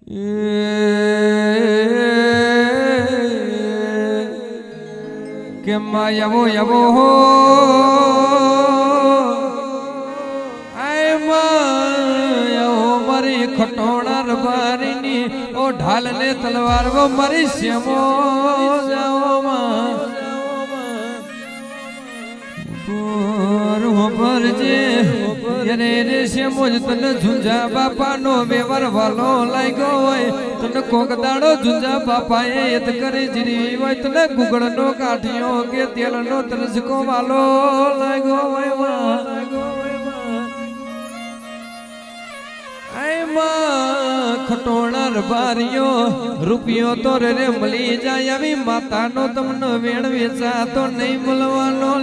કે માયવો યવો હો આય માયવો મારી ખટોણા રબારીની ઓ ઢાલ ને તલવાર વો મારી શ્યામો જાઓ માં ભરજે રે રે શ્યામો જ તને ઝુંઝા બાપાનો વેવર વાલો લાગ્યો હોય તને કોક દાડો ઝુંઝા બાપાએ યત કરી જીરી હોય તને ગુગળનો કાઠિયો કે તેલનો તરસકો વાલો લાગ્યો હોય ખટોણા રબારીઓ રૂપિયો તો રે મળી જાય આવી માતાનો તમને વેણ વેચાતો નહીં મળવાનો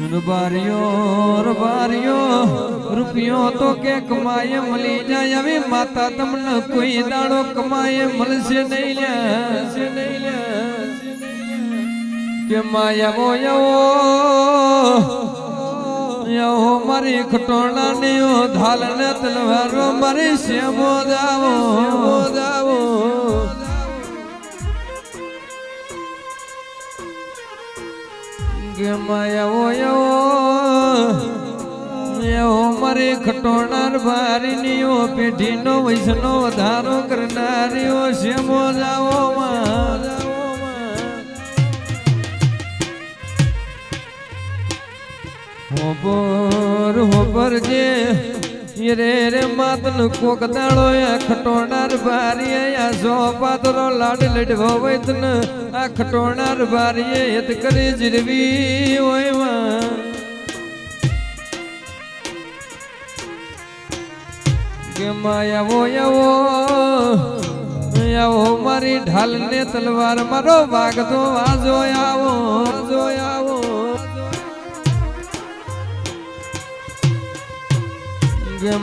રબારીઓ રૂપિયો તો કે કમાય મળી જાય આવી માતા તમને કોઈ દાડો કમાય મળશે નહીં કે માયા યો મારી ખટોણા ને ધાલ ને તલવારો મારી શ્યામો જાવો કે માયા યો મારી ખટોણા ભારી ની પેઢી નો વૈષ્ણો વધારો કરનારીઓ શ્યામો જાવો માં હોબર જે રે રે માતન કોક દાડો આ ખટોણાર ભારીએ આ સો પાદરો લાડ લડવો હોય તન આ ખટોણાર ભારીએ યત કરી જીરવી હોય માં કે માયાવો આવો મારી ઢાલ ને તલવાર મારો વાગતો આજો આવો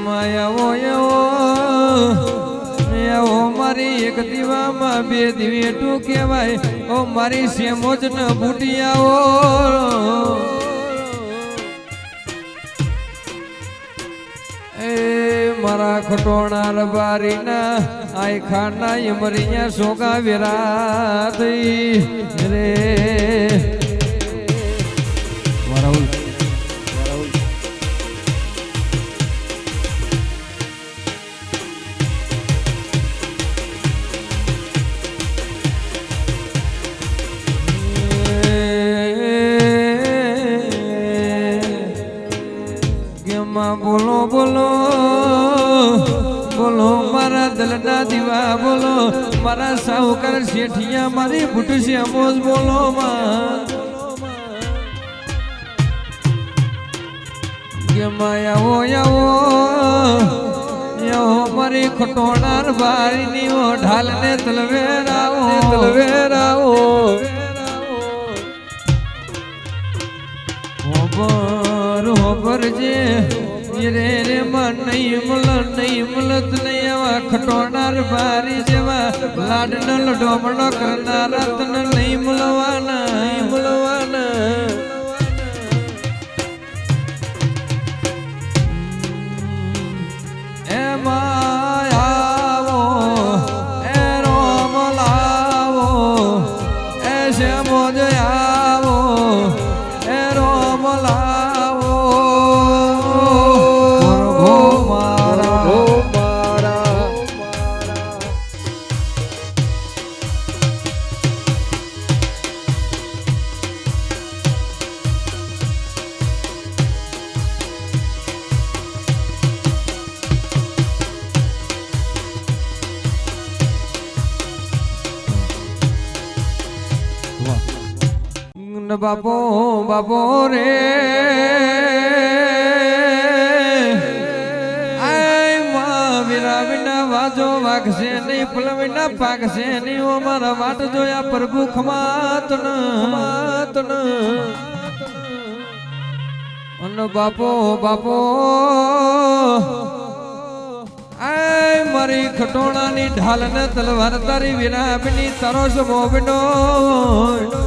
માયાવો મારી એક દીવામાં બે દીવે ટું કહેવાય ઓ મારી શ્યામો જ ન બુટી આવો એ મારા ખટોણા રબારીના આઈ ખાના યમરિયા સોગા વેરા થઈ રે બોલો મારા દલના દીવા બોલો મારા સાહુકાર શેઠિયા મારી બુટુસી અમોજ બોલો માયાવો મારી ખટોણાર ભારી ની ઢાલ ને તલવેરાવો હોબર જે રે રે માં નહીં મળત નહીં આવા ખટોણાર ભારી જેવા લાડનો લડોમણો કરનારા તને નહીં મળવાના એમાં આવો એ રોમ લાવો એ શ્યામો જ આવો એ રોમ લાવો બાપો રે આય માં વીરા વિના વાજો વાગશે નહીં ફલ વિના પાકશે નહીં ઓ મારા વાટ જોયા પ્રભુ ખમાતન અન બાપો આય મારી ખટોણાની ઢાલ ને તલવાર તારી વીરા બની તારો સમો બનો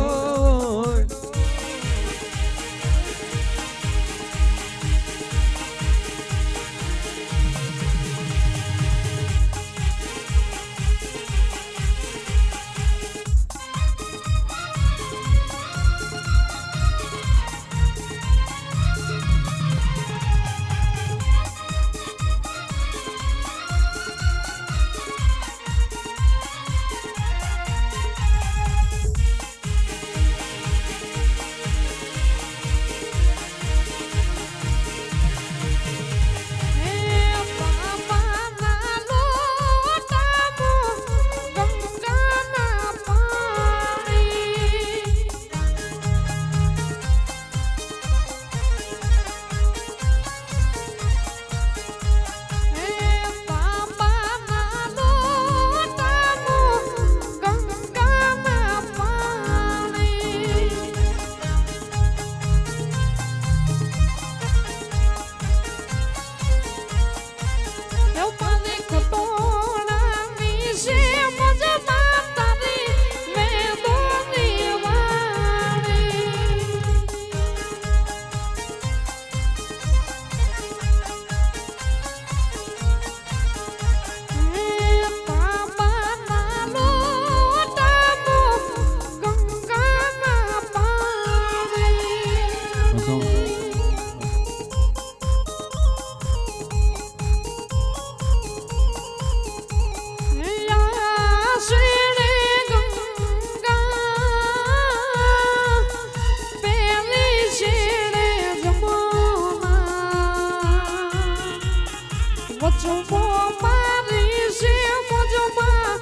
વચમો મારી છે મુજમાં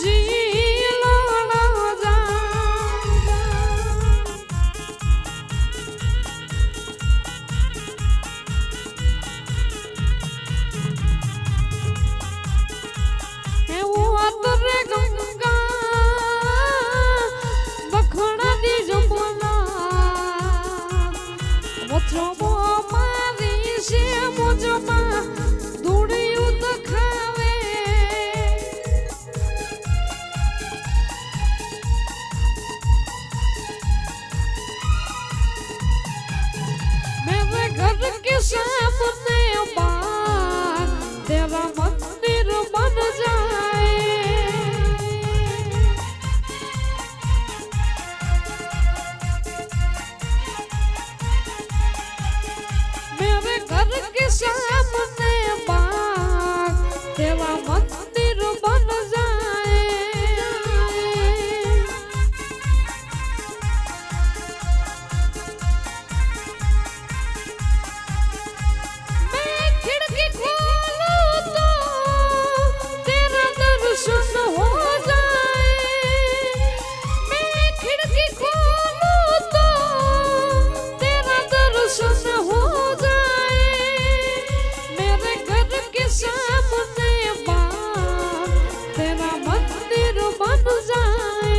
જીલો જા હે ઉતરે ગંગા બખણા દી જમના વચમો મારી છે મુજમાં ધૂળિયું તો ખાવે मेरे घर के सामने बाग तेरा मंदिर बन जाए मेरे घर के सामने बाग तेरा मंदिर बन जाए मैं खिड़की खोलूं तो तेरा दर्शन हो जाए मैं खिड़की खोलूं तो तेरा दर्शन हो जाए मेरे घर के सामने बाग तेरा मंदिर बन जाए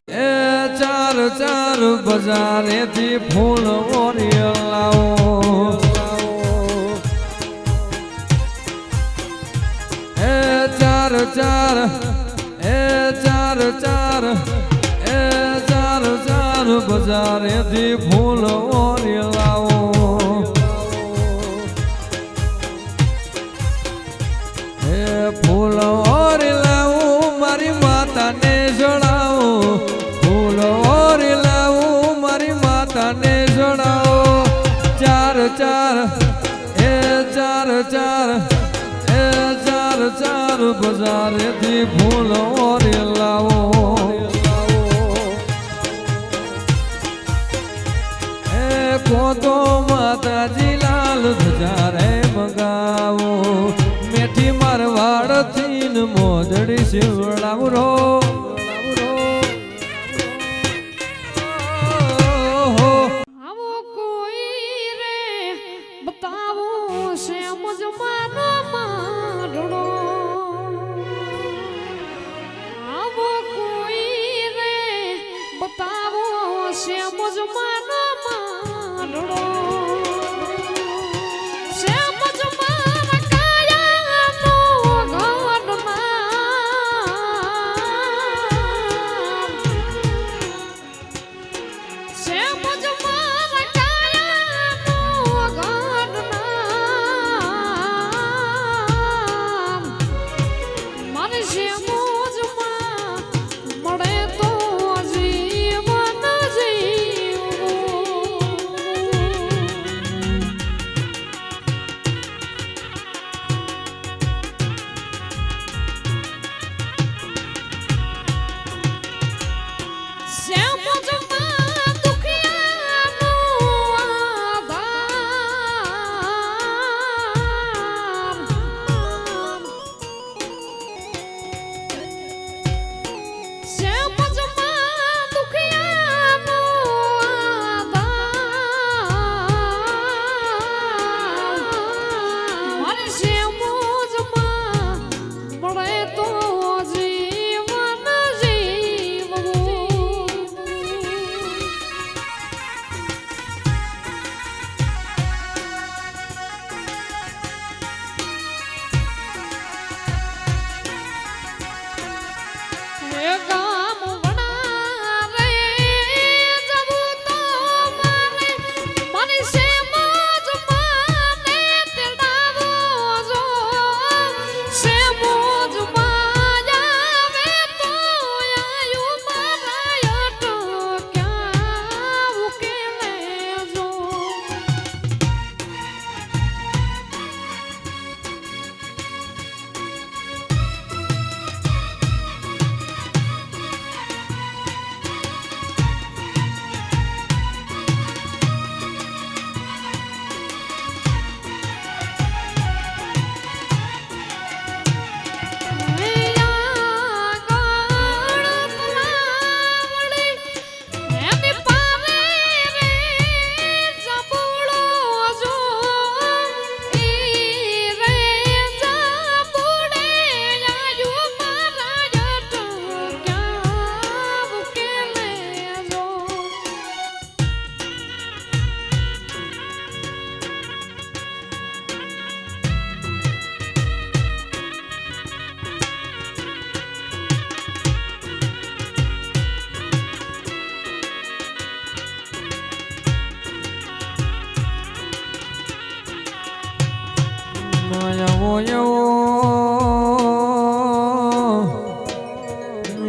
એ ચાર ચાર બજારેથી ફૂલ ઓરિયલ લાવો એ ચાર ચાર એ ચાર ચાર એ ચાર ચાર બજારેથી ફૂલ ઓરિયલ લાવો એ ફૂલ ઓરિયલ લાવું મારી માતાને જણાવું ફૂલ ઓરી લાવું મારી માતાને જણાવો ચાર ચાર એ ચાર ચાર એ ચાર ચાર બજારેથી ફૂલ ઓરી લાવો એ કોતો માતાજી લાલ ધજા રે મંગાવો મેઠી મારવાડથી ન મોદડી શિવડાવું રો આવો કોઈ રે બતાવો છે મુજમાનો મારડો આવો કોઈ રે બતાવો છે મુજમાનો મારડો છે મુજમાના કાયાનો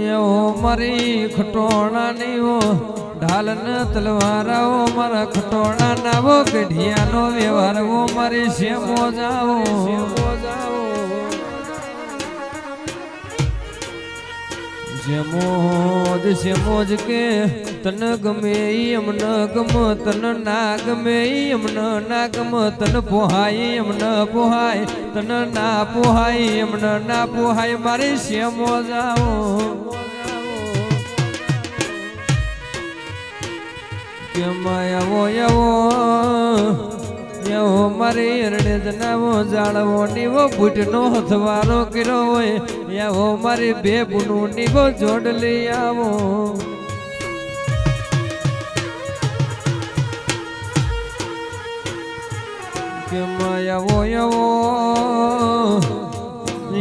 એવો મારી ખટોણાની ઢાલ ને તલવારાઓ મારા ખટોણા નાવો ગઢિયાનો વ્યવહારવો મારી શેમો જાવો જેમોજ કે તન ગમે અમને ગમ તન ના ગમે અમને ના ગમ તન પોહાય અમને પોહાય તન ના પોહાય અમને ના પોહાય મારી શેમો જાવો એવો મારે અરણે જનાવો જાળવો નીવો બુટનો હથવારો કર્યો હોય એવો મારે બે બુનું નીવો જોડ લઈ આવો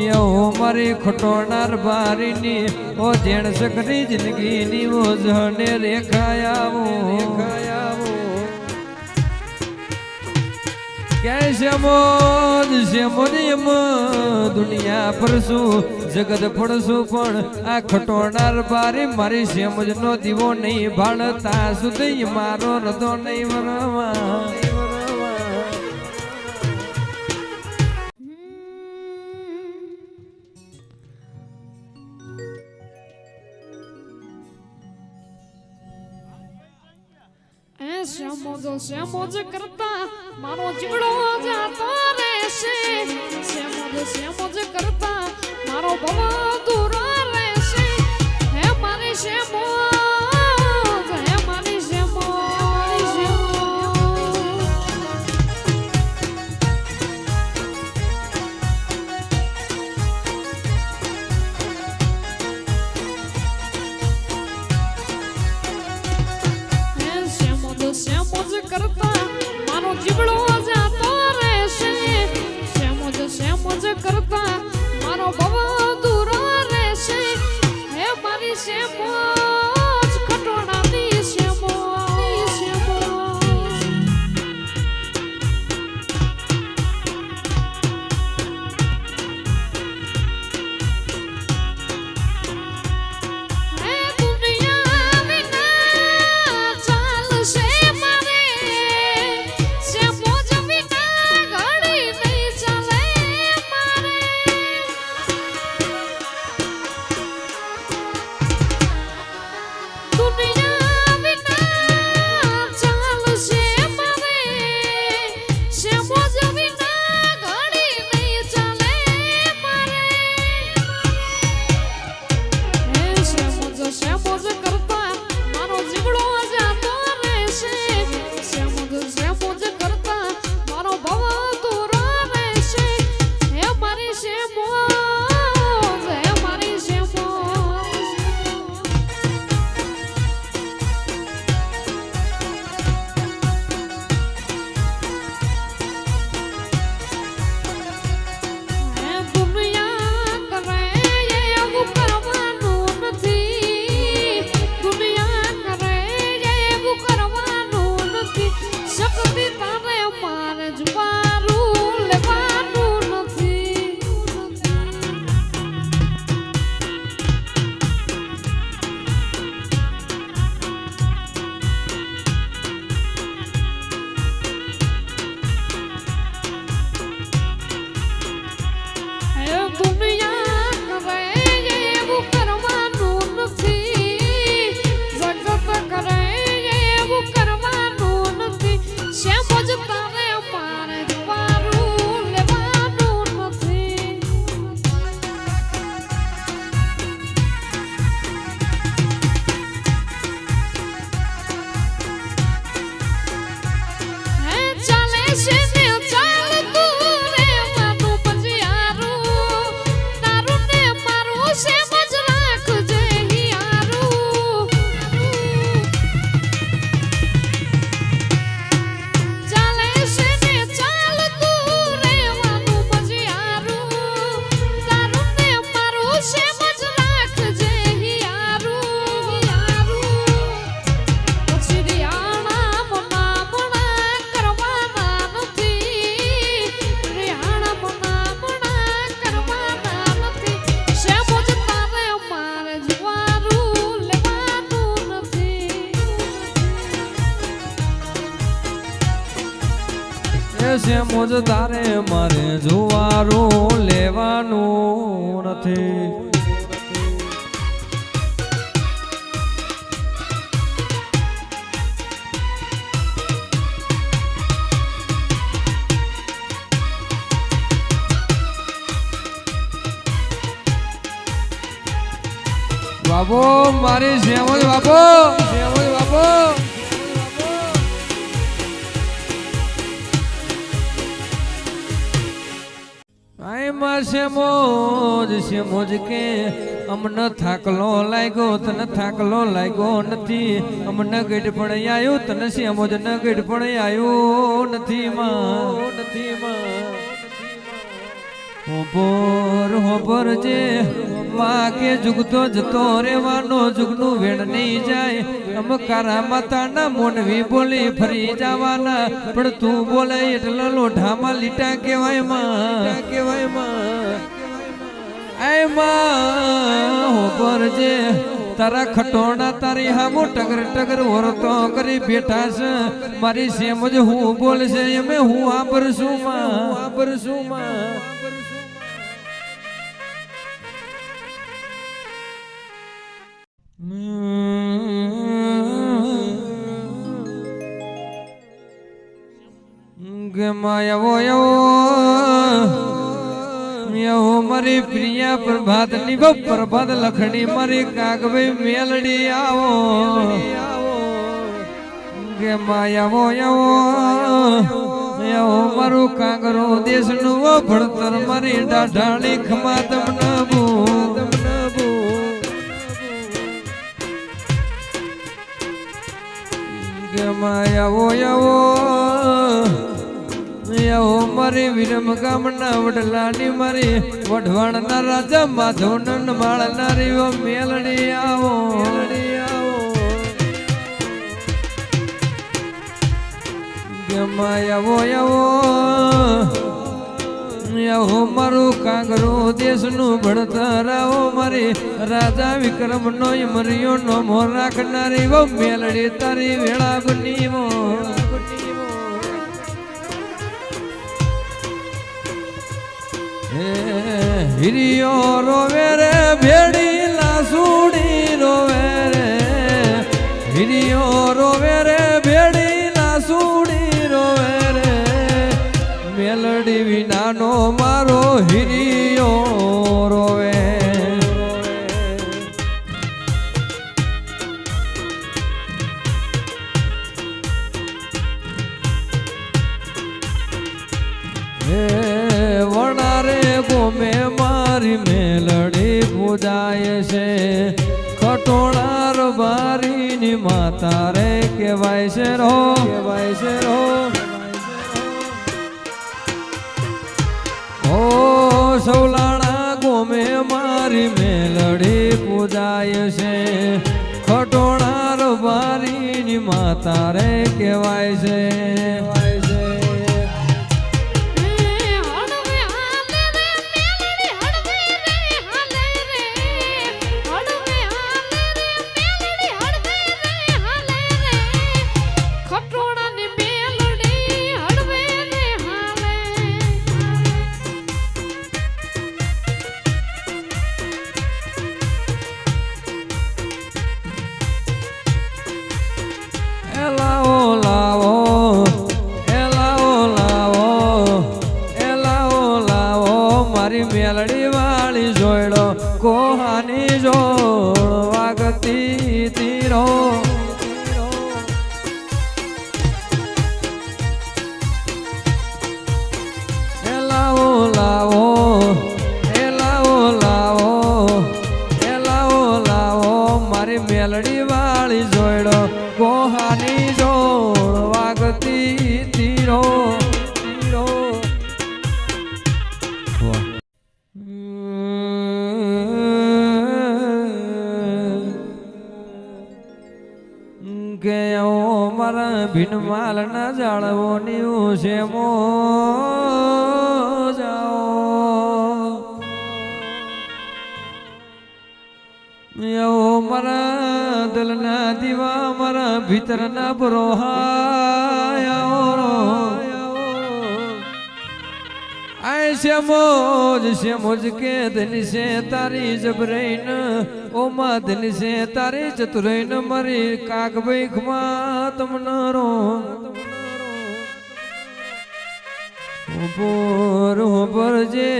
એવો મારી ખટોનાર બારીની ઓ જેણ સકરી જિંદગીની ઓ જને રેખાયાવો શ્યામોદ દુનિયા ફરશું જગત ફળશું પણ આ ખટોનાર બારી મારી શ્યામજ નો દીવો નહીં ભાળતા સુધી મારો રધો નહીં વરવા શ્યામોજ કરતા મારો જીવડો જાતો રહેશે શ્યામોજ કરતા મારો ભવ દૂર રહેશે હે મારી શ્યામોજ હે મારી શ્યામોજ કરતા મારો જીવડો જાતો રહેશે શ્યામોજ કરતા મારો ભવ દૂર રહેશે મોજ તારે મારે જુવારું લેવાનું નથી. બાબો મારી સેમોજ બાબો, સેમોજ બાબો. આઈમાં સેમોજ સેમોજ કે અમને થાકલો લાગ્યો તને થાકલો લાગ્યો નથી. અમને ગઢ પણ આવ્યું તને સેમોજ ન ગઢ પણ આવ્યું નથી માં, નથી માં. હોબર જે વાકે જુગતો જતો રેવાનો જુગનું વેણ નહીં જાય. અમકારા માતાના મોનવી બોલી ફરી જવાના પણ તું બોલે એટલે લોઢામાં લીટા કહેવાય માં, કહેવાય માં. આય માં હોબર જે તારા ખટોણા તારી હામો ટગર ટગર વરતો કરી બેઠા છે. મારી સેમજ હું બોલશે એમે હું આબરશું માં, આબરશું માં. મારી પ્રિયા પ્રભાત ની પ્રભાત લખણી મારી કાગભાઈ મેલડી આવો ગે માયાવો આવો મારું કાંગરો દેશ નું ભણતર મારી ડાઢાળી ખમા તમને આવો મારી વિરમ ગામના વડલાની મારી વઢવાણના રાજા માધવનન માળનારી મેલડી આવો, આવો મારું કાંગરો દેશનું ભણતર આવો મારી રાજા વિક્રમ નો મરિયો નો મોર રાખનારી મેલડી તારી વેળા બની હિરિયો રોવે રે ભેડી લાસુડી રોવે રે, હિરિયો રોવે રે ભેડી લાસુડી રોવે રે. મેલડી વિનાનો મારો હિરિયો રોવે. વણારે ગોમે મારી મેલડી પૂજાય છે. ખટોણાર બારીની માતા રે કહેવાય છે રો, કહેવાય છે રો. ઓ સૌલાણા ગોમે મારી મેલડી પૂજાય છે. ખટોણાર બારીની માતા રે કહેવાય છે. મેલડી વાળી જોડો કોહાની જોડ વાગતી તીરો. લાવો લાવો લાવો લાવો લાવો લાવો મારી મેલડી વાળી જોડો કોહાની જોડ વાગતી તીરો. મારા ભીનમાલ ના જાળવો નીવું છે મો જાઓ મારા દલના દીવા મારા ભીતરના બરોહાયા શ્યામોજ કે ધન છે તારી જબરૈન ઓ માં ધન છે તારી ચતુરૈન મારી કાગ ભૈખમાં તમને રો ઉપર જે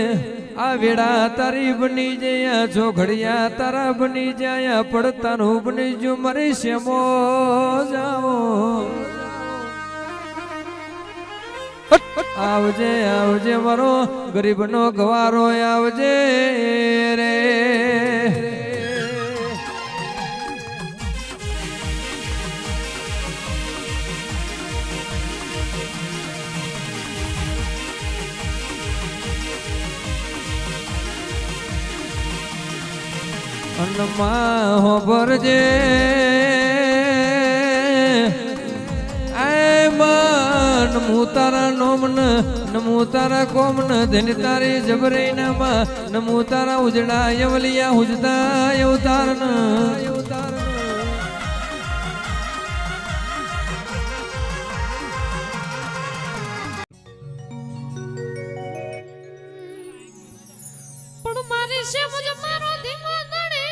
આ વેડા તારી બની જયા ચોઘડિયા તારા બની જયા પડતાનું બની જો મારી શ્યામો જાઓ આવજે આવજે મારો ગરીબનો ગવારો આવજે રે અન્નમાં હોભરજે નમુ તારા નોમન નમુ તારા કોમન ધન તારી જબરૈનામાં નમુ તારા ઉજડા યવલિયા ઉજતા અવતારન પણ મારી છે મુજ મારો ધીમો દડે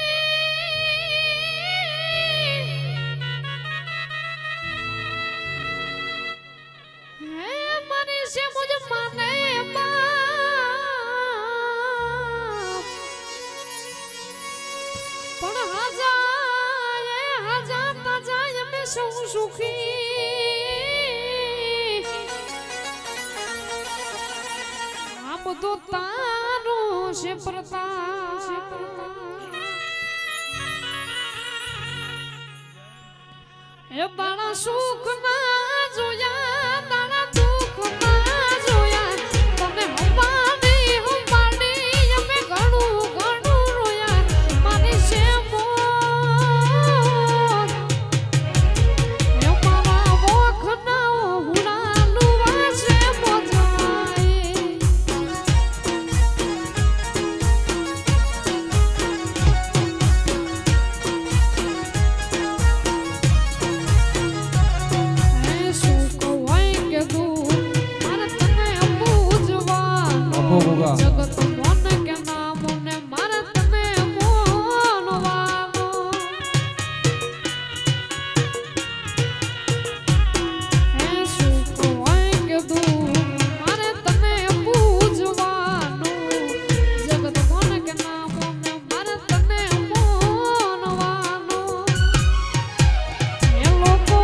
હે મારી છે મુજ માને પણ હજાર તાજા મે સૌ સુખી આમ તો તારો છે પ્રતાપ એ તારા સુખ ના જોયા તારા દુઃખ ના જોયા તને હંપાડી અમે ઘણું ઘણું રોયા મારી છે મારા વોખ ના હુડાનું વાસે મોજાય જગત મન કે નામ ને મારા તને મોનવાનો હે સુખ હોય કે દુઃખ મારે તને પૂજવાનું જગત મન કે નામ ને મારા તને મોનવાનો એ લોકો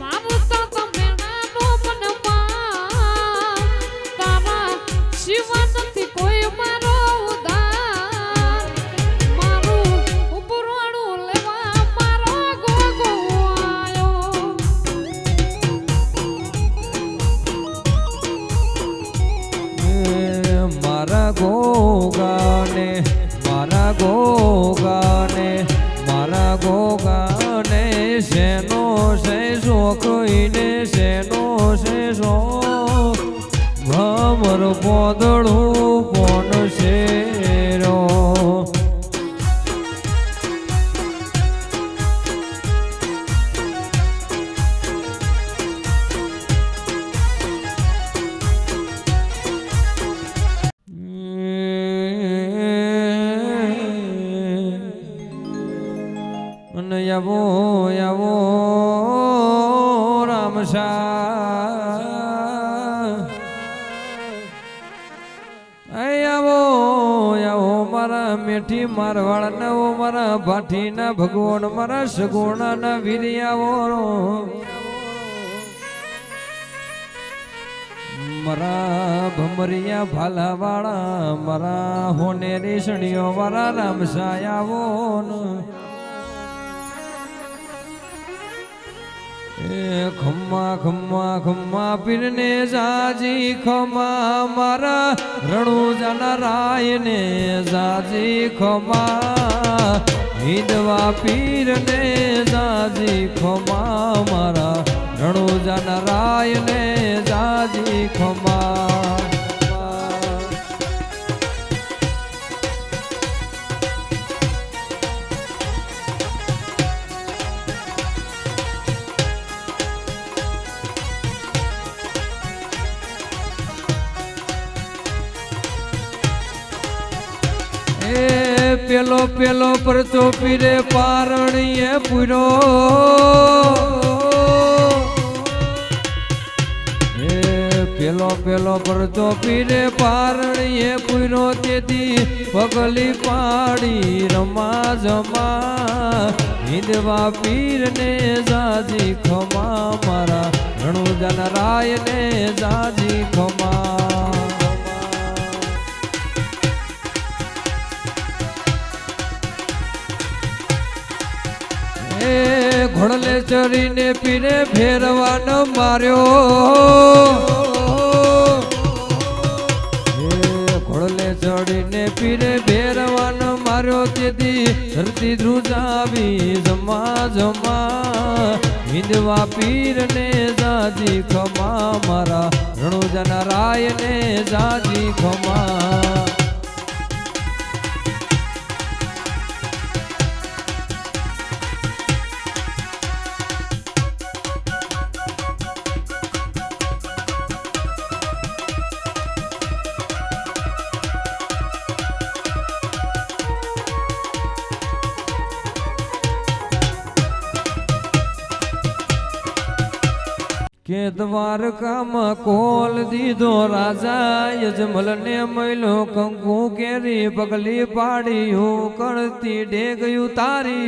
મારતા તમે નાનો મનમાં તારા શિવા નથી કોઈ મારો ઉદાર મારું ઉપરવાળું લેવા મારો ગોગો આયો મારા ગોગાને મારા ગોગાને મારા ગોગાને શેનો છે શોખઈને શેનો છે શોખ ભમર પોદળું પોન શેરો અને આવો આવો રામશા આવો આવો મારા મેઠી મારવાળના ઓ મારા ભાઠીના ભગવાન મારા સગોણાના વીર્યાવો મારા ભમરિયા ભાલાવાળા મારા હોને રેસણીઓ વાળા રામસાયાવો એ ખમ્મા ખમ્મા ખમ્મા પીરને જાજી ખમા મારા રણુજાના રાયને જાજી ખમા હિંદવા પીરને જાજી ખમા મારા રણુજાના રાયને જાજી ખમા એ પેલો પેલો પરચો પીરે પારણીએ પૂરો પેલો પેલો પરચો પીરે પારણીએ પૂરો તેથી પગલી પાડી રમા જમા હિંદવા પીરને જાજી ખમા મારા રણુજન રાયને જાજી ખમા એ ઘોડલે ચરીને પીરે ફેરવાનો માર્યો ઘોડલે ચડીને પીરે ફેરવાનો માર્યો તેથી ધરતી ધ્રુજાવી જમા જમા હિંદવા પીરને જાજી ખમા મારા રણુજન રાયને જાજી ખમા કે દ્વારકામાં કોલ દીધો રાજા યજમલ ને મૈલો કંકુ કેરી પગલી પાડી હું કરતી ડેગયું તારી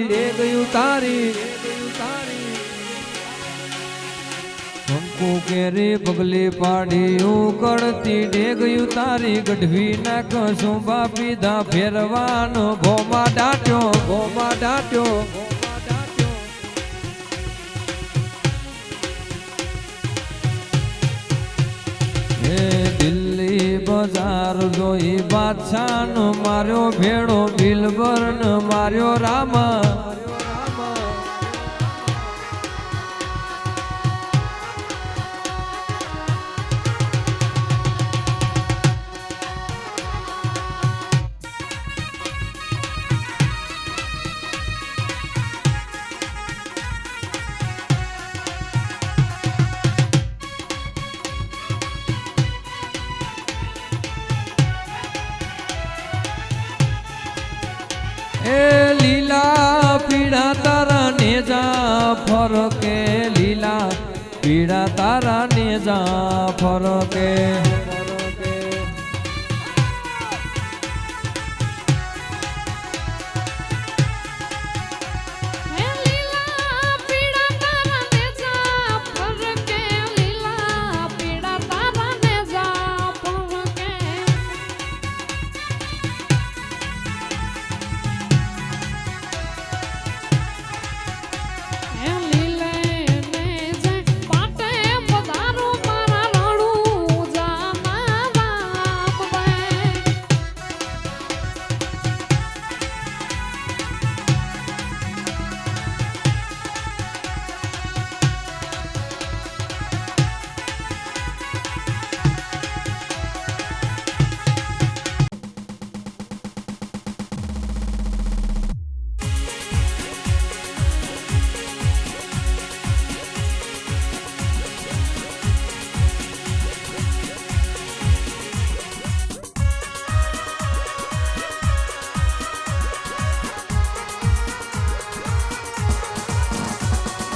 કંકુ કેરી પગલી પાડી હું કરતી ડેગયું તારી ગઢવી નાખશું બાપી દા ફેરવાનો ભોમાં ડાટ્યો દિલ્હી બજાર જોઈ બાદશાહનો માર્યો ભેડો બિલબર્ન માર્યો રામા એ લીલા પીડા તારા નેજા ફરકે લીલા પીડા તારા નેજા ફરકે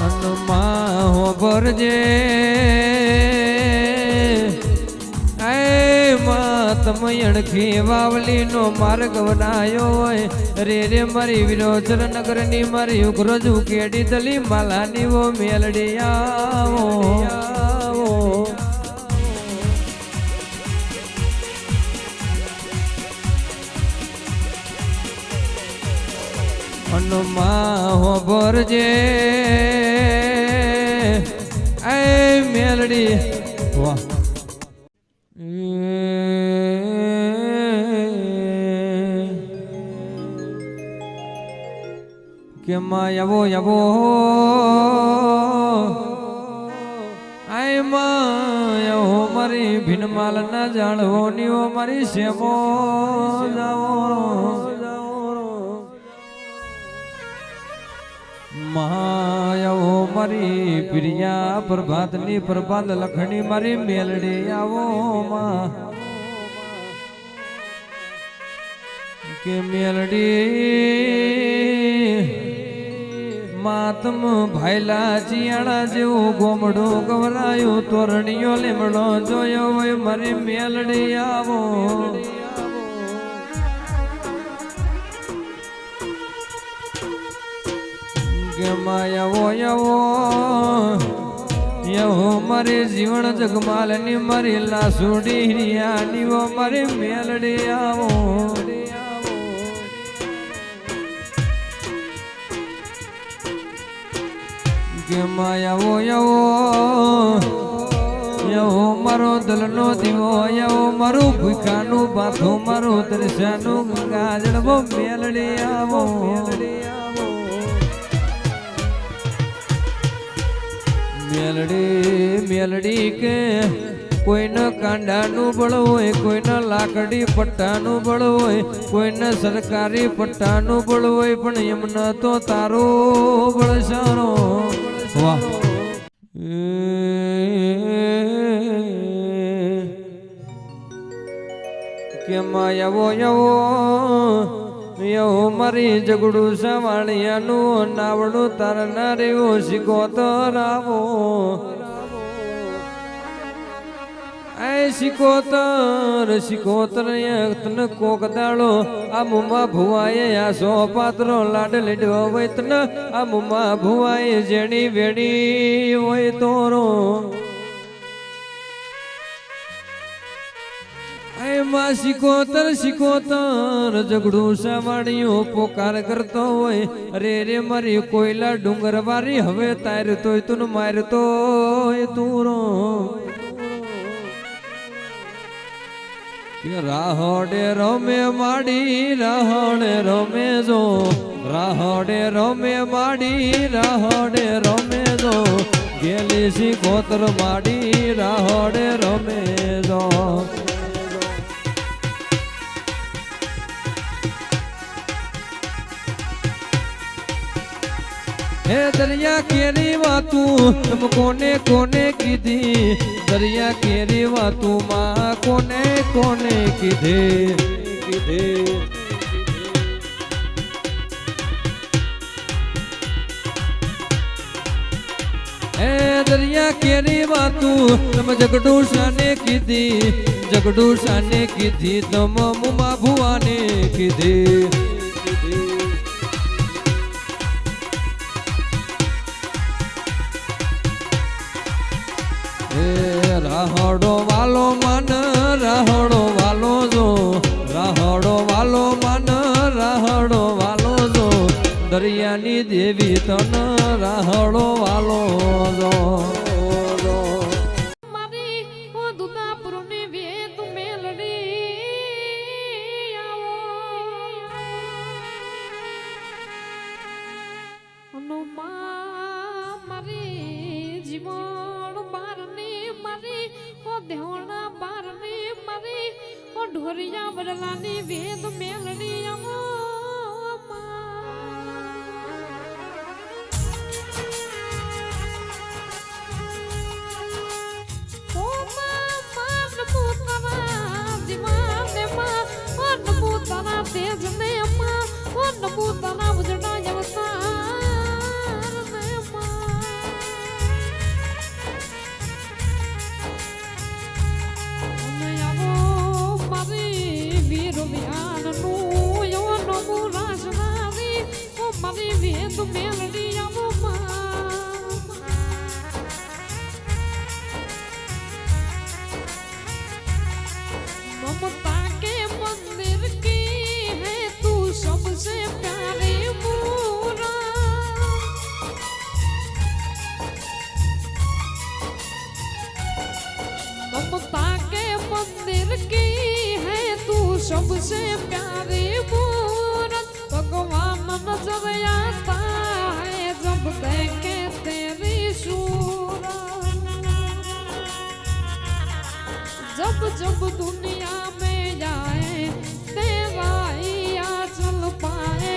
હનુમા હોબરજે તમયણખી વાવલીનો માર્ગ બનાયો હોય રે રે મારી વિરોચર નગરની મારી ઉગ્રજુ કેડી દલી માલાની વો મેલડી આવો હનુમા હોબરજે મેલડી વાહ કે માં યવો આય માં યવો મારી ભીનમાલ ના જાળવો નીવો મારી સેમો જાવો માયવો મારી પ્રિયા પ્રભાતની પ્રભાત લખણી મારી મેલડી આવો માં કે મેલડી માતમ ભાઈલા ચિયાળા જેવું ગોમડું ગવરાયું તોરણીયો લીમડો જોયો હોય મારી મેલડી આવો કે માયાવો યવો યહો મારી જીવન જગમાલની મારી લાસુડી હિયાની વો મારી મેલડી આવો કે માયાવો યવો યહો મારો દલનો દીવો યહો મારું ભૂખાનું બાથું મારું દર્શાનું ગાજડવો મેલડી આવો મેલડી મેલડી કે કોઈને કાંડાનું બળ હોય કોઈને લાકડી પટ્ટાનું બળ હોય કોઈને સરકારી પટ્ટાનું બળ હોય પણ એમને તો તારો બળ સારો વાહ કે માયાવો યવો યવો મારી જગડું સવાળિયાનું નાવડું તારના રેવો શીખોતર આવો શીખોતર તને કોક દાડો આ મુમા ભુવાએ આ સો પાત્રો લાડ લીડવો હોય તને આ મુમા ભુવાએ જેણી વેણી હોય તોરો માં શીખોતર જગડું સાવાડિયું પોકાર કરતો હોય અરે રે મારી કોયલા ડુંગર વારી હવે તારતો તું મારતો તુરો રાહોડે રમે માડી રાહોડે રમે જો રાહોડે રમે માડી રાહોડે રમે જો ગેલી શીખોતર માડી રાહોડે રમે જો હે દરિયા કેરી વાતું તમ કોને કોને કીધી દરિયા કેરી વાતું માં કોને કોને કીધે હે દરિયા કેરી વાતું તમ જગડું શાને કીધી તમ મુમા ભુવાને કીધી રાહડો વાલો મન રાહડો વાલો જો રાહડો વાલો મન રાહડો વાલો જો દરિયાની દેવી તન રાહડો વાલો જો મારી ઓ દુદાપુરની વેત મેલડી આવો હનુમાન મારી જીવન બારની મારી ઓ દેવણા બારની મારી ઓ ઢોરિયા બદલાની વેદ મેલડી આવો ममता के मंदिर की है तू सबसे प्यारे मूरा ममता के मंदिर की है तू सबसे प्यारे मूरत भगवान नजर आता है जब देखे तेरी सूरत जब जब दुनिया में जाए तेरा ही आंचल पाए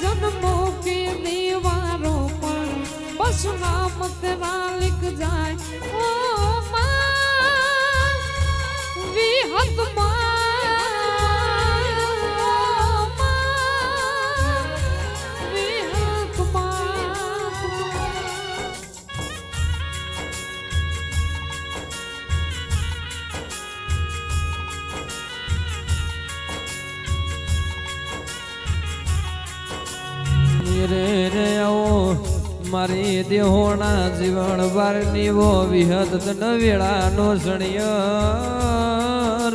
जन्मों की दीवारों पर बस नाम तेरा लिख जाए ओ माँ विहत माँ રે રે આવો મારી દેહોણા જીવન બારની વો વિહત તન વેળાનો સણિયર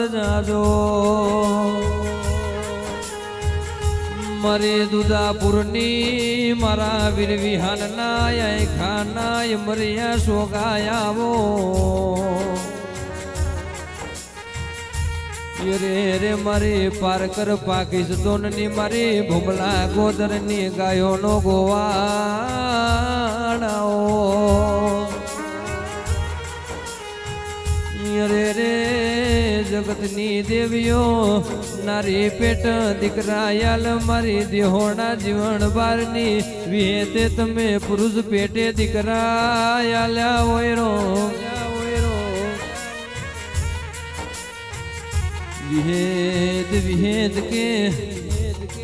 જાજો મારી દુદાપુરની મારા વીર વિહાનના ખાના મરિયા સોગાયાવો રે રે મારી પારકર પાકિસ્તાનની મારી ભૂમલા ગોદરની ગાયોનો ગોવાણાઓ રે રે જગતની દેવીઓ નારી પેટ દીકરાયાલ મારી દેહોણા જીવન બારની વિહેતે તમે પુરુષ પેટે દીકરાયાલ્યા ઓયરો વિહેદ વિહેદ કે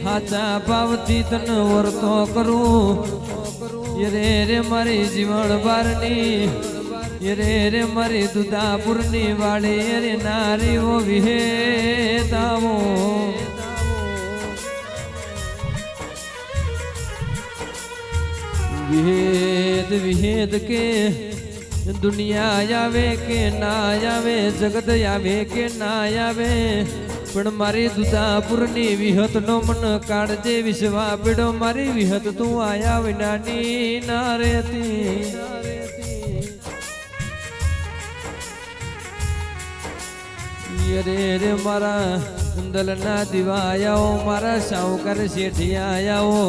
હાચા ભાવથી તન વર્તો કરું રે રે મારી જીવન બારની રે રે મારી દુદાપુરની વાળી રે નારીઓ વિહેતાવો વિહેદ વિહેદ કે દુનિયા આવે કે ના આવે જગત આવે કે ના આવે પણ મારી દુદાપુરની વિહત નો મન કાઢજે વિશ્વા બેડો મારી વિહત તું આયા વિનાની ના રહેતી રે રે મારા દલના દિવાયાઓ મારા સાવકાર શેઠિયાઓ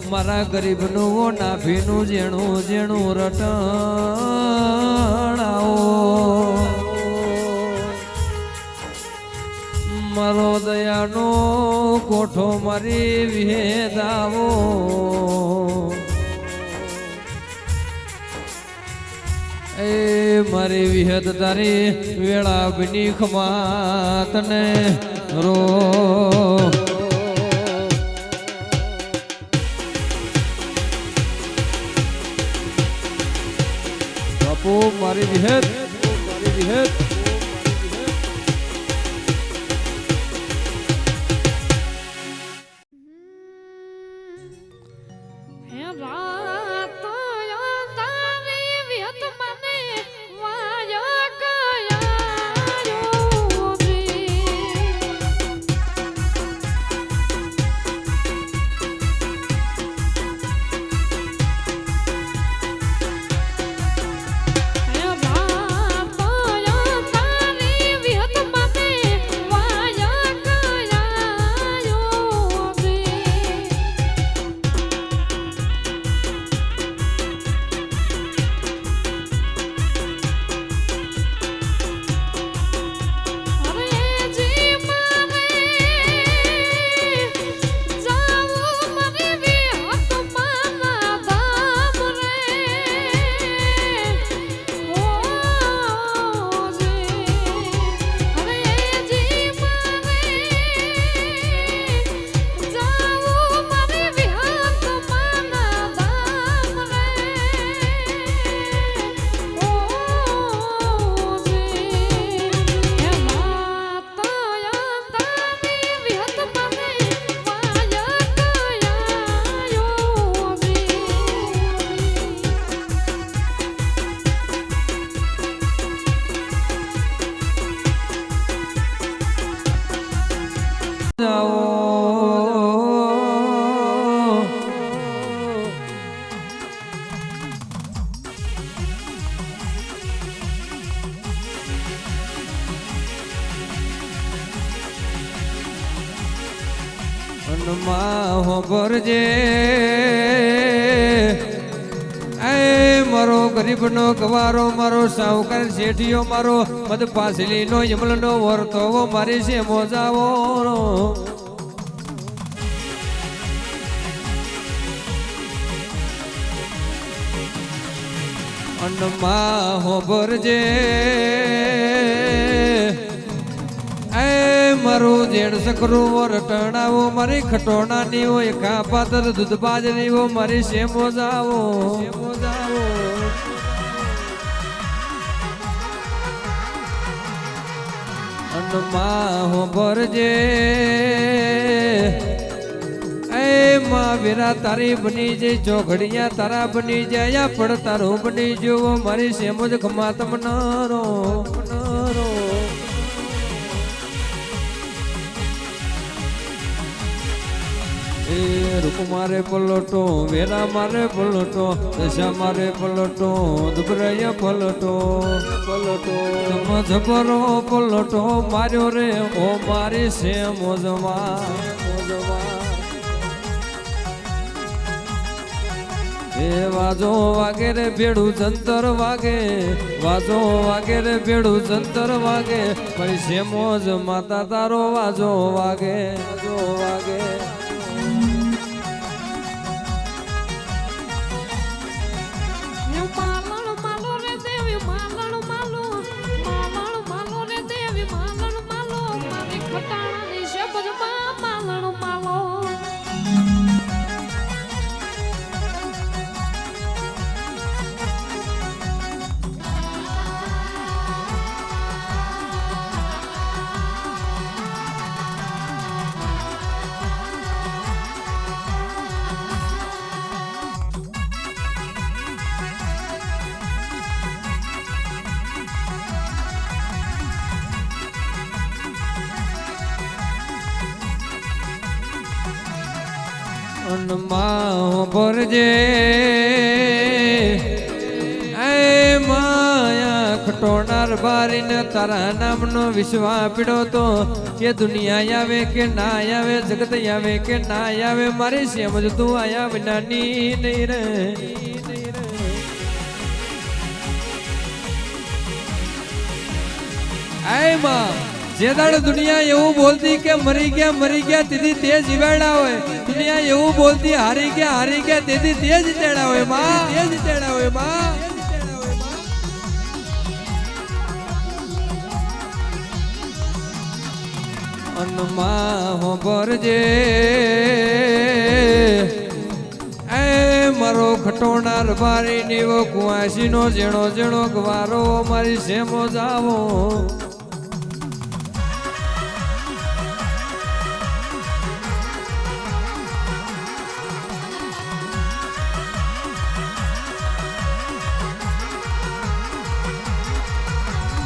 મારા ગરીબનું નાભીનું જેણું જેણું રટણાઓ મારો દયાનો કોઠો મારી વિહેદાવો એ મારી વિહદ તારી વેળા બની ખમા તને રો બાપુ મારી વિહદ હે રાત તારી વિહત મને વાયા કયાયો મનમાં હોભરજે એ મારો ગરીબનો ગવારો મારો સાવકાર શેઠિયો મારો મદ પાસલીનો યમલનો વર્તો મારી છે મોજાવો અન્નમાં હોભરજે મારું જેણ સકરું રટણાવો મારી ખટોણાની હોય ખા પાતર દૂધ બાજરી વો મારી શેમો જાવો અન્નમાં હોભરજે એ માં વેરા તારી બની જઈ ચોઘડિયા તારા બની જાય પડ તારું બની જોવો મારી સેમજ ખમા તમનારો રૂપ મારે પલટો વેરા મારે પલટો દશા મારે પલટો દુબરૈયા પલટો તમ જબરો પલટો માર્યો રે ઓ મારી છે મોજમાં એ વાજો વાગે રે ભેડું જંતર વાગે વાજો વાગે રે ભેડું જંતર વાગે મારી છે મોજ માતા તારો વાજો વાગે વાગે માં ભરજે એ માયા ખટોનાર બારીને તારા નામનો વિશ્વા પીડો તો કે દુનિયા આવે કે ના આવે જગત આવે કે ના આવે મારી સમજ તું આયા વિનાની નહીં રે આય માં જે દાડ દુનિયા એવું બોલતી કે મરી ગયા તેથી તે જીવાડા હોય દુનિયા એવું બોલતી હારી ગયા તેથી તે જ તેડા હોય માં અનમાં હોબરજે એ મારો ખટોનાર બારી નીવો કુવાસી નો જેણો ગવારો મારી સેમો જાવો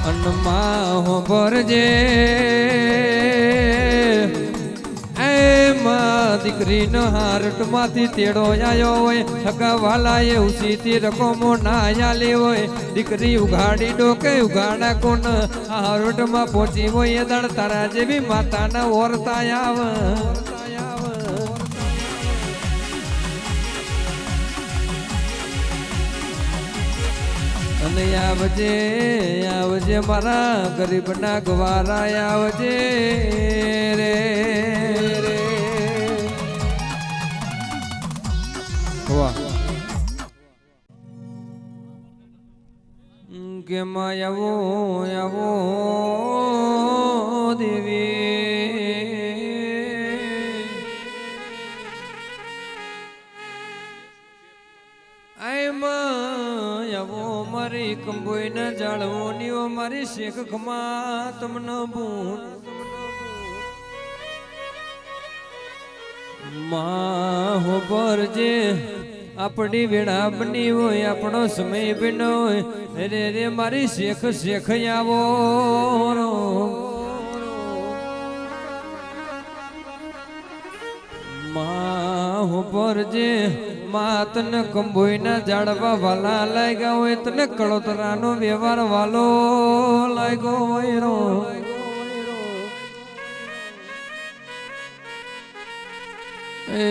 અનમાં હોબરજે એ માં દીકરીનો હારટ માંથી તેડો આયો હોય હકા વાલા એ ઉસીથી રકોમો ના આલે હોય દીકરી ઉઘાડી ડોકે ઉઘાડા કોણ હારટ માં પહોંચી હોય એ દળ તારા જેવી માતાના ઓરતા આવ અને આવજે મારા ગરીબના ગવારા આવજે રે વાહ કે માં આવો દેવી આય માં આવો મારી કંબોઈ ન જાળવો નીઓ મારી શેખ ખમા તમને બૂન માં હો પરજે આપણી વેળા બની હોય આપણો સમય બન્યો હોય રે મારી શેખ આવો માં હો પરજે માં તને કંબોઈ ના જાળવા વાલા લાગ્યા હોય તને કળોતરાનો વ્યવહાર વાલો લાગ્યો હોય રો એ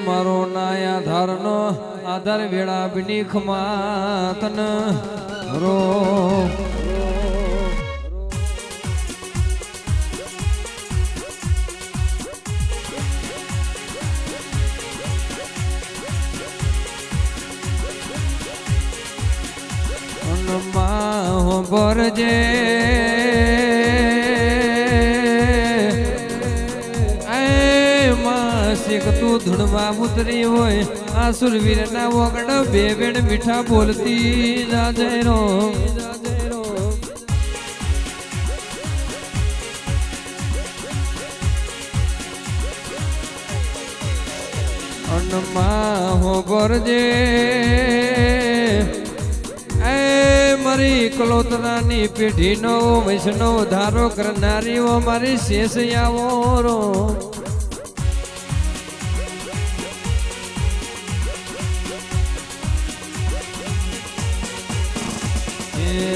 મારો ના આધાર વેળા બની ખમા તન રો ભરજે શેખ તું ધૂણમાં ઉતરી હોય આ સુરવીર ના વગડ બે વેણ મીઠા બોલતી જાજે રો અન્નમાં હો ગરજે એ મારી કલોતરાની પેઢીનો વૈષ્ણવ ધારો કરનારીઓ મારી શેષ આવો રો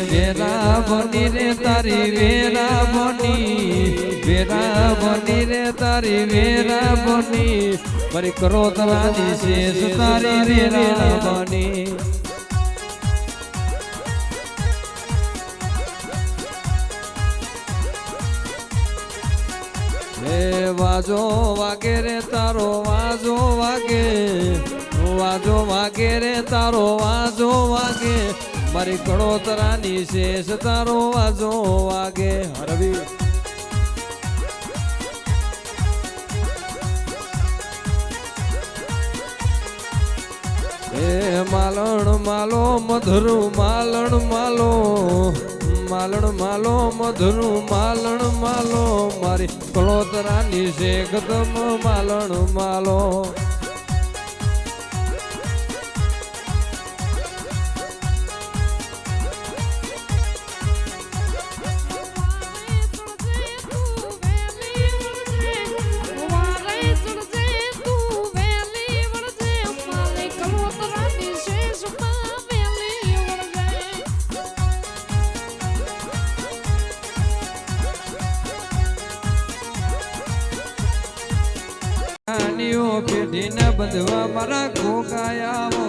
વેરા બની રે તારી વેરા બની રે તારી વેરા બની મારી કરોતરાની શેષ તારી વેરા બની હે વાજો વાગે રે તારો વાજો વાગે રે તારો વાજો વાગે મારી કળોતરાની શેષ તારો વાજો વાગે હરવી હે માલણ માલો મધુરું માલણ માલો મધુરું માલણ માલો મારી કળોતરાની શેખ તમ માલણ માલો પેઢીને બંધવા મારા ગોગાયાવો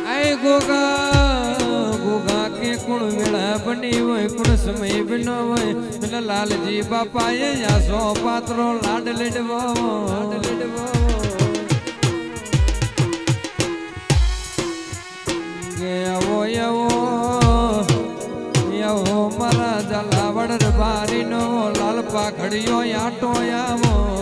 આય ગોગા કે કોણ વેળા બની હોય કોણ સમય બનો હોય પેલા લાલજી બાપાએ યાસો પાત્રો લાડ લેડવો કે આવો મારા જલાવડ બારીનો લાલ પાખડીયો આટો આવો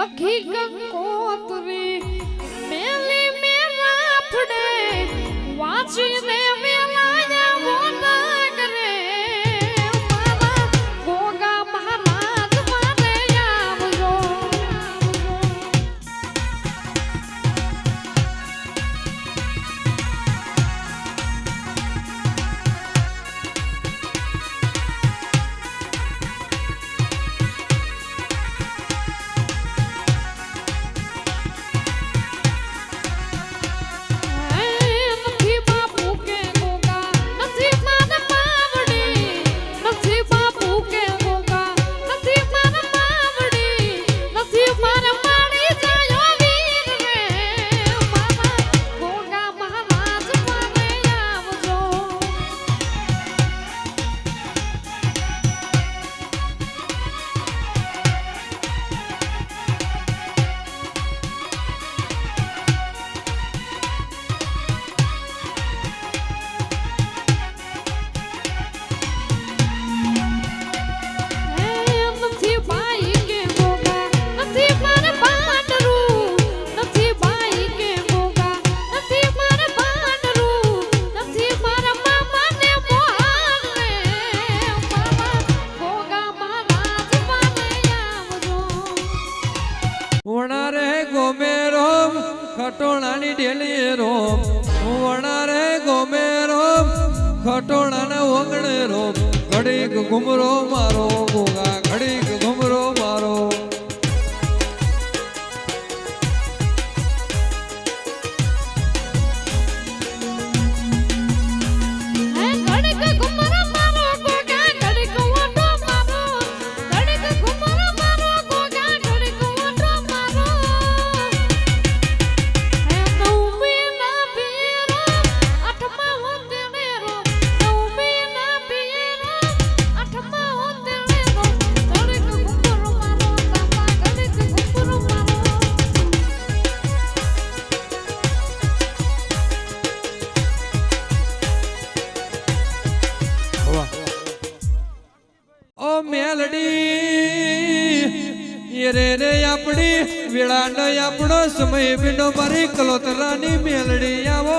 લખી કંકોત્રી મેલી મેરા ફડે વાંચીને મેલાયા મોના કરે મારા ગોગા મહારાજ મારે આવજો ખટોળાની ડેલી રોમ વણા રે ગોમે રોમ ખટોળાના ઓગણે રોમ ઘડીક ઘુમરો મારો ગોગા ઘડીક ઘુમરો મારો રે રે આપણી વેળા ન આપણો સમય બીનો મારી કલોતરાની મેલડી આવો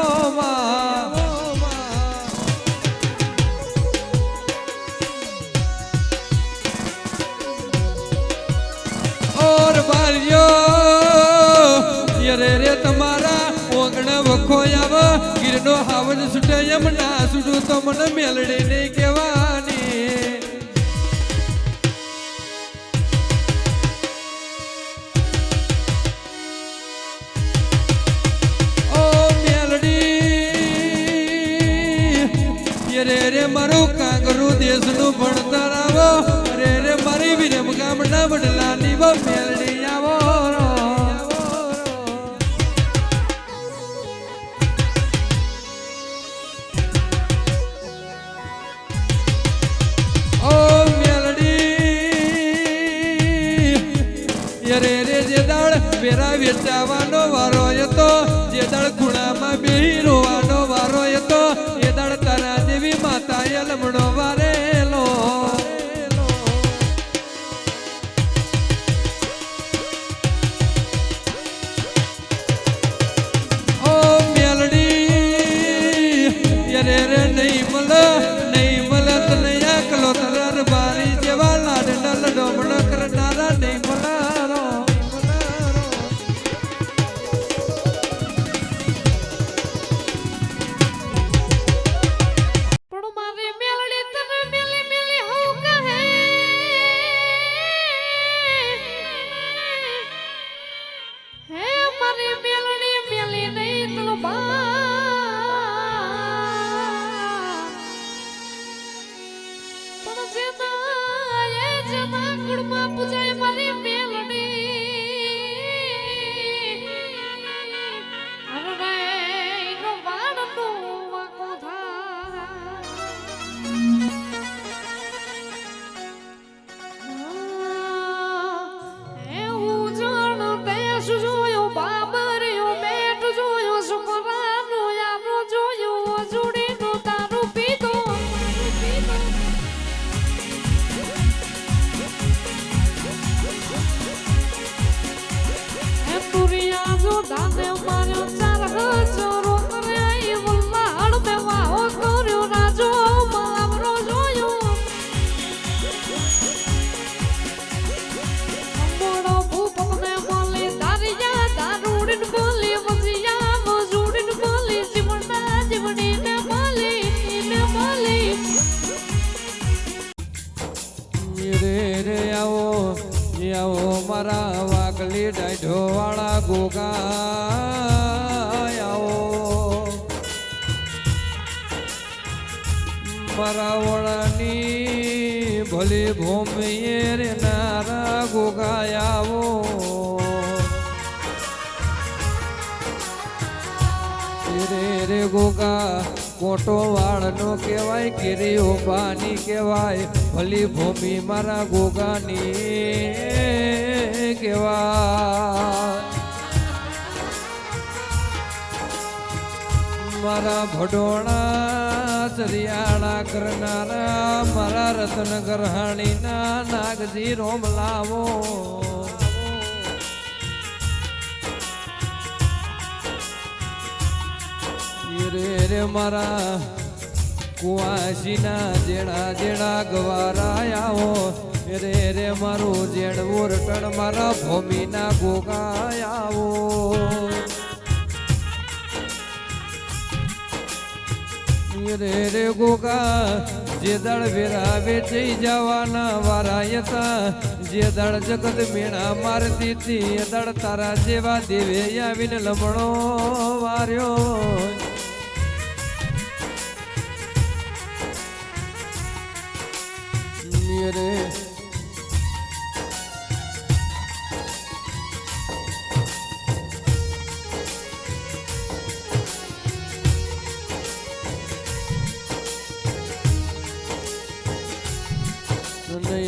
ઓર બારિયો રે રે તમારા ઓગણ વખો આવ ગીરનો હાવજ છૂટે એમ ના છૂટું તો મને મેલડી નહીં કહેવાની રે રે મારું કાંગરું દેશનું ભણતર આવો રે રે મારી વિરમ ગામના વડલાની બહુ મેલડી આવો ઓ મેલડી રે રે જે દાળ વેરા વેચાવાનો વારો હતો જે દાળ ખૂણામાં બેહી રોવાનો વારો હતો એ દાળ તારા જેવી માતા લમણો વારેલો ઓ મેલડી રે રે નહીં મલ તને એકલો તરર બારી જેવા લાડ નલ ડોમણો કરનારા નહીં મલારો મારા વાકલી ડાઢો વાળા ગોગા આવો મારા વળાની ભલી ભૂમિએ રે નારા ગોગા આવો રે રે ગોગા કોટો વાળનો કહેવાય કેરી ઓબાની કહેવાય ભલી ભૂમિ મારા ગોગાની કહેવાય મારા ભડોણા ચરિયાળા કરનારા મારા રતન ગરહાણીના નાગજી રોમ લાવો રે રે મારા કુવાસીના જેડા જેડા ગવારા આવો રે રે મારું જેડવું રટણ મારા ભૂમિના ગોગા આવો રે રે ગોગા જે દળ વેરા વેચી જવાના વારાય હતા જે દળ જગત મેણા મારતી હતી એ દળ તારા જેવા દેવે આવીને લમણો વાર્યો રે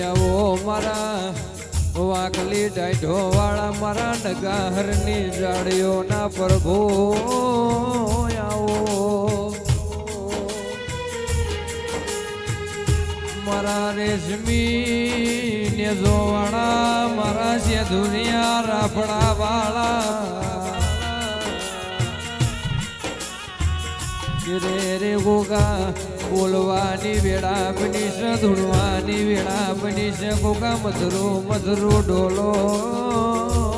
આવો મારા વાકલી ડાઢો વાળા મારા નગાહરની જાળીઓના પ્રભુ આવો મારા રેશમી ને જોવાળા મારા સેધુનિયા રાફડા વાળા રે રે ગોગા બોલવાની વેળા બની છે ધૂણવાની વેળા બની છે ગોગા મધુરો મધુરો ડોલો